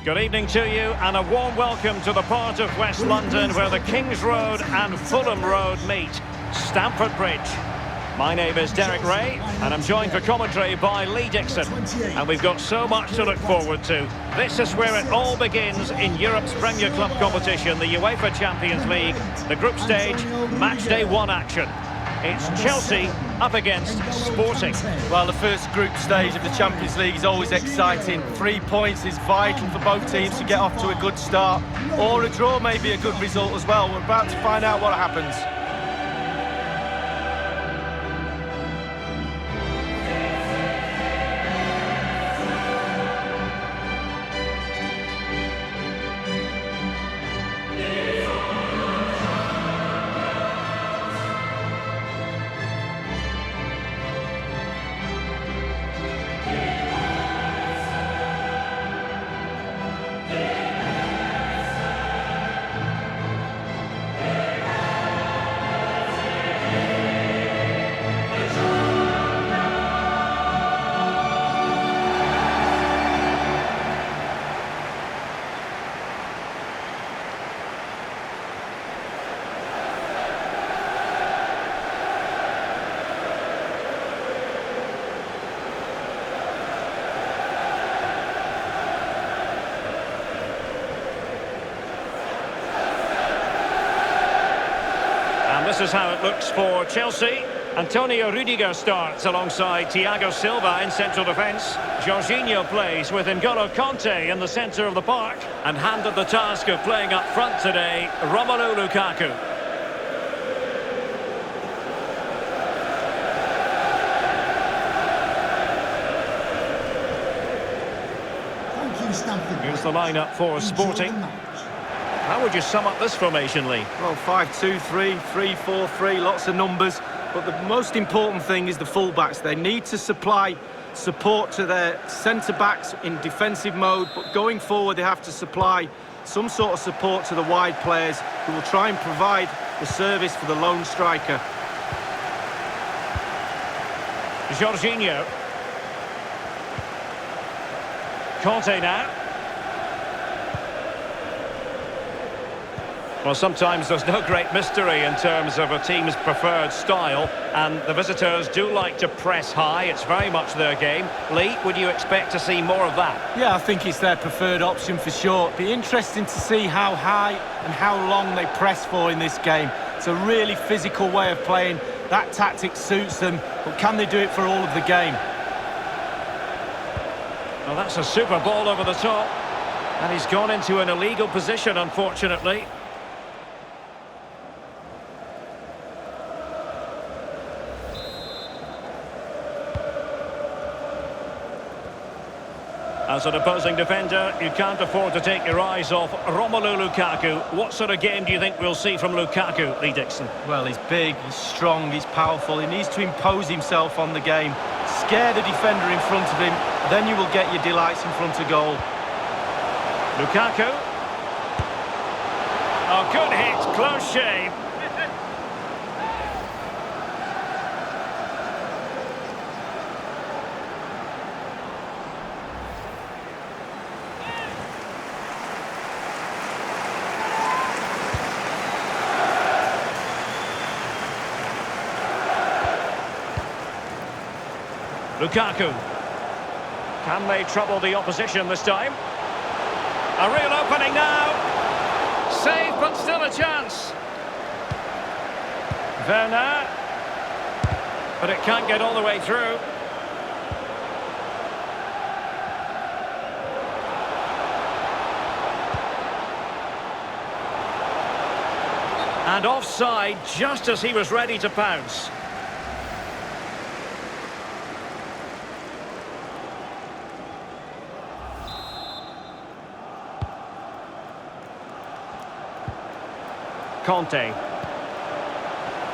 Good evening to you and a warm welcome to the part of West London where the King's Road and Fulham Road meet, Stamford Bridge. My name is Derek Ray and I'm joined for commentary by Lee Dixon. And we've got so much to look forward to. This is where it all begins in Europe's Premier Club competition, the UEFA Champions League, the group stage, match day 1 action. It's Chelsea up against Sporting. Well, the first group stage of the Champions League is always exciting. 3 points is vital for both teams to get off to a good start. Or a draw may be a good result as well. We're about to find out what happens. This is how it looks for Chelsea. Antonio Rudiger starts alongside Thiago Silva in central defence. Jorginho plays with N'Golo Kanté in the centre of the park. And handed the task of playing up front today, Romelu Lukaku. Thank you, Stamford. Here's the lineup for Sporting. How would you sum up this formation, Lee? Well, 5-2-3, 3-4-3, lots of numbers. But the most important thing is the full-backs. They need to supply support to their centre-backs in defensive mode. But going forward, they have to supply some sort of support to the wide players who will try and provide the service for the lone striker. Jorginho. Kanté now. Well, sometimes there's no great mystery in terms of a team's preferred style, and the visitors do like to press high. It's very much their game. Lee, would you expect to see more of that? Yeah, I think it's their preferred option for sure. Be interesting to see how high and how long they press for in this game. It's a really physical way of playing. That tactic suits them, but can they do it for all of the game? Well, that's a super ball over the top, and he's gone into an illegal position, unfortunately. As an opposing defender, you can't afford to take your eyes off Romelu Lukaku. What sort of game do you think we'll see from Lukaku, Lee Dixon? Well, he's big, he's strong, he's powerful. He needs to impose himself on the game. Scare the defender in front of him, then you will get your delights in front of goal. Lukaku. Oh, good hit, close shave. Lukaku. Can they trouble the opposition this time? A real opening now. Save, but still a chance. Werner. But it can't get all the way through. And offside just as he was ready to pounce. Kanté.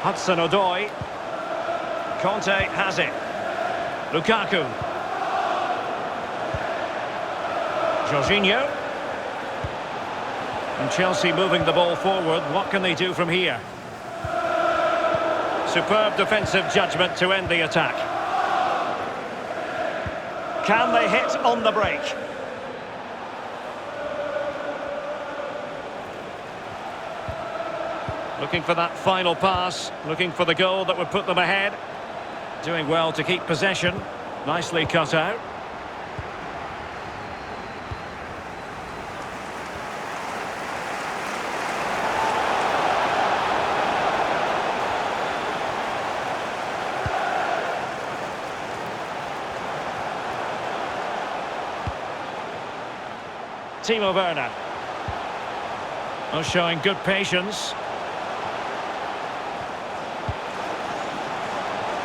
Hudson-Odoi. Kanté has it. Lukaku. Jorginho. And Chelsea moving the ball forward. What can they do from here? Superb defensive judgment to end the attack. Can they hit on the break? Looking for that final pass, looking for the goal that would put them ahead. Doing well to keep possession. Nicely cut out. Timo Werner. Oh, showing good patience.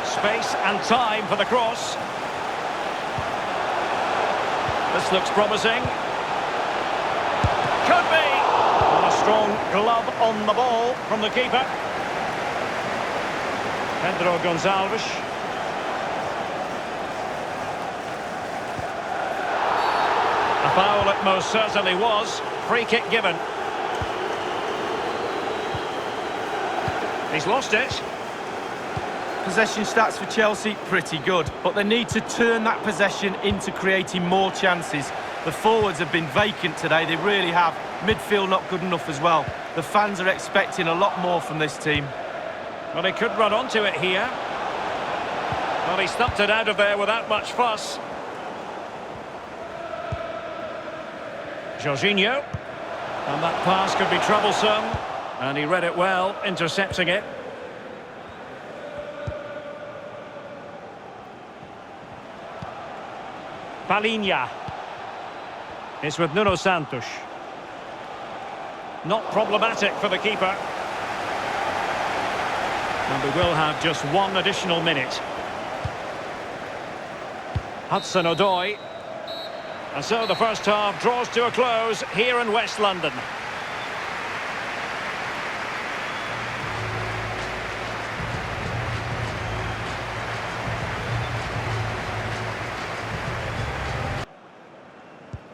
Space and time for the cross. This looks promising. Could be. And a strong glove on the ball from the keeper. Pedro Gonçalves. A foul it most certainly was. Free kick given. He's lost it. Possession stats for Chelsea, pretty good. But they need to turn that possession into creating more chances. The forwards have been vacant today, they really have. Midfield not good enough as well. The fans are expecting a lot more from this team. Well, he could run onto it here. Well, he stumped it out of there without much fuss. Jorginho. And that pass could be troublesome. And he read it well, intercepting it. Palhinha. It's with Nuno Santos. Not problematic for the keeper. And we will have just one additional minute. Hudson-Odoi. And so the first half draws to a close here in West London.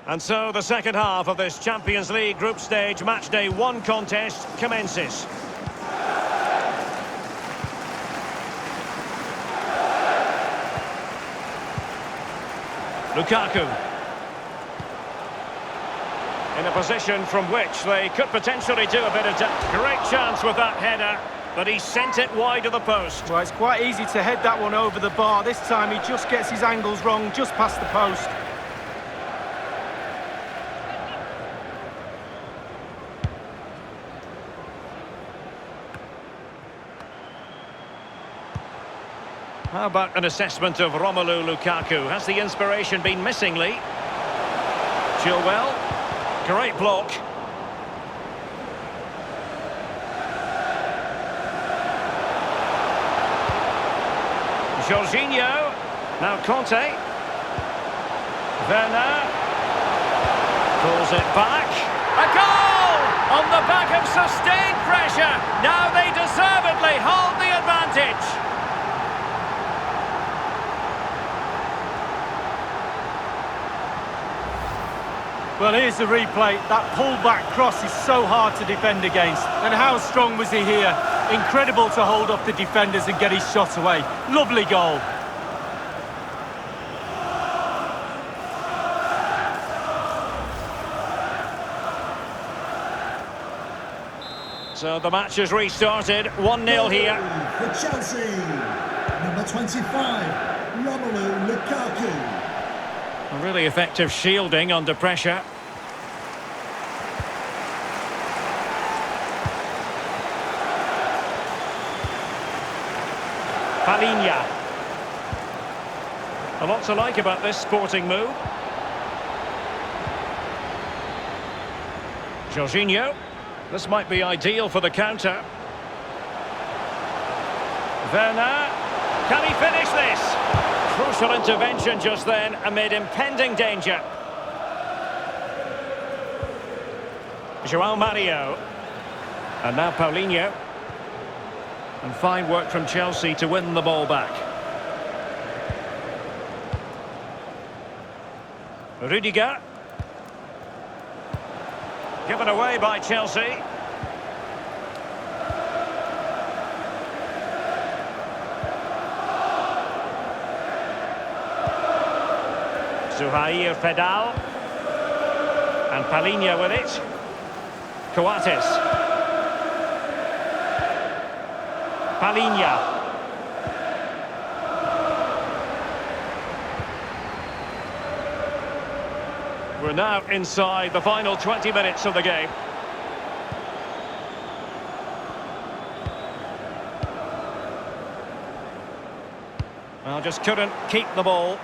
And so the second half of this Champions League group stage matchday 1 contest commences. Lukaku. In a position from which they could potentially do a bit of great chance with that header, but he sent it wide of the post. Well, it's quite easy to head that one over the bar. This time he just gets his angles wrong, just past the post. How about an assessment of Romelu Lukaku? Has the inspiration been missing, Lee? Chilwell. Great block. Jorginho. Now Conte. Werner. Pulls it back. A goal! On the back of sustained pressure. Now they deservedly hold the advantage. Well, here's the replay. That pull-back cross is so hard to defend against. And how strong was he here? Incredible to hold up the defenders and get his shot away. Lovely goal. So the match has restarted. 1-0 here. For Chelsea, number 25, Romelu Lukaku. A really effective shielding under pressure. Palhinha. A lot to like about this sporting move. Jorginho. This might be ideal for the counter. Werner. Can he finish this? Crucial intervention just then amid impending danger. João Mario. And now Paulinho. And fine work from Chelsea to win the ball back. Rudiger. Given away by Chelsea. Zuhair Pedal. And Palhinha with it. Coates. Palinha. We're now inside the final 20 minutes of the game. Well, just couldn't keep the ball.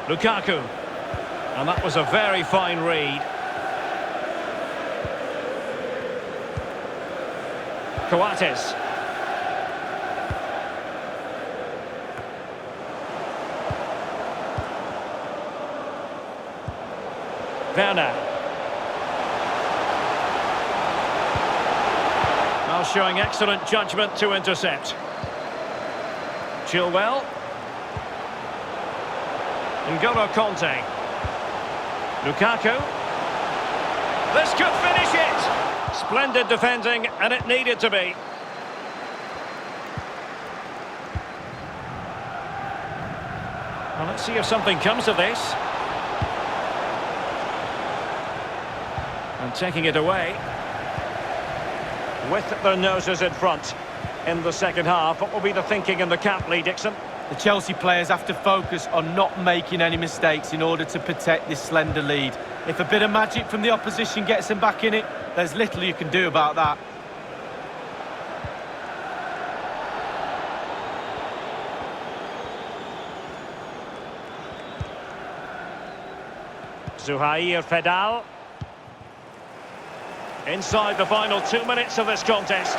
Lukaku. And that was a very fine read. Coates. Werner. Now showing excellent judgment to intercept. Chilwell. N'Golo Conte. Lukaku. This could finish it! Splendid defending, and it needed to be. Well, let's see if something comes of this. And taking it away. With their noses in front in the second half. What will be the thinking in the camp, Lee Dixon? The Chelsea players have to focus on not making any mistakes in order to protect this slender lead. If a bit of magic from the opposition gets them back in it, there's little you can do about that. Zuhair Fedal. Inside the final 2 minutes of this contest.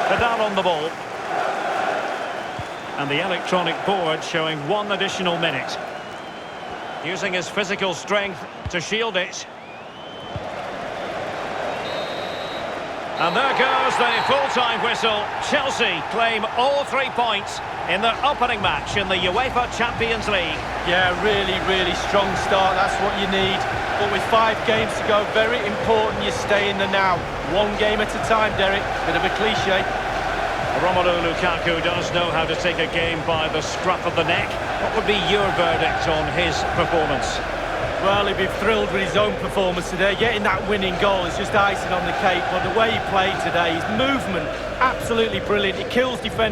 Fedal on the ball. And the electronic board showing 1 additional minute. Using his physical strength to shield it. And there goes the full-time whistle. Chelsea claim all 3 points in their opening match in the UEFA Champions League. Yeah, really strong start. That's what you need. But with 5 games to go, very important you stay in the now. 1 game at a time, Derek. Bit of a cliche. Romelu Lukaku does know how to take a game by the scruff of the neck. What would be your verdict on his performance? Well, he'd be thrilled with his own performance today. Getting that winning goal is just icing on the cake. But the way he played today, his movement, absolutely brilliant. He kills defenders.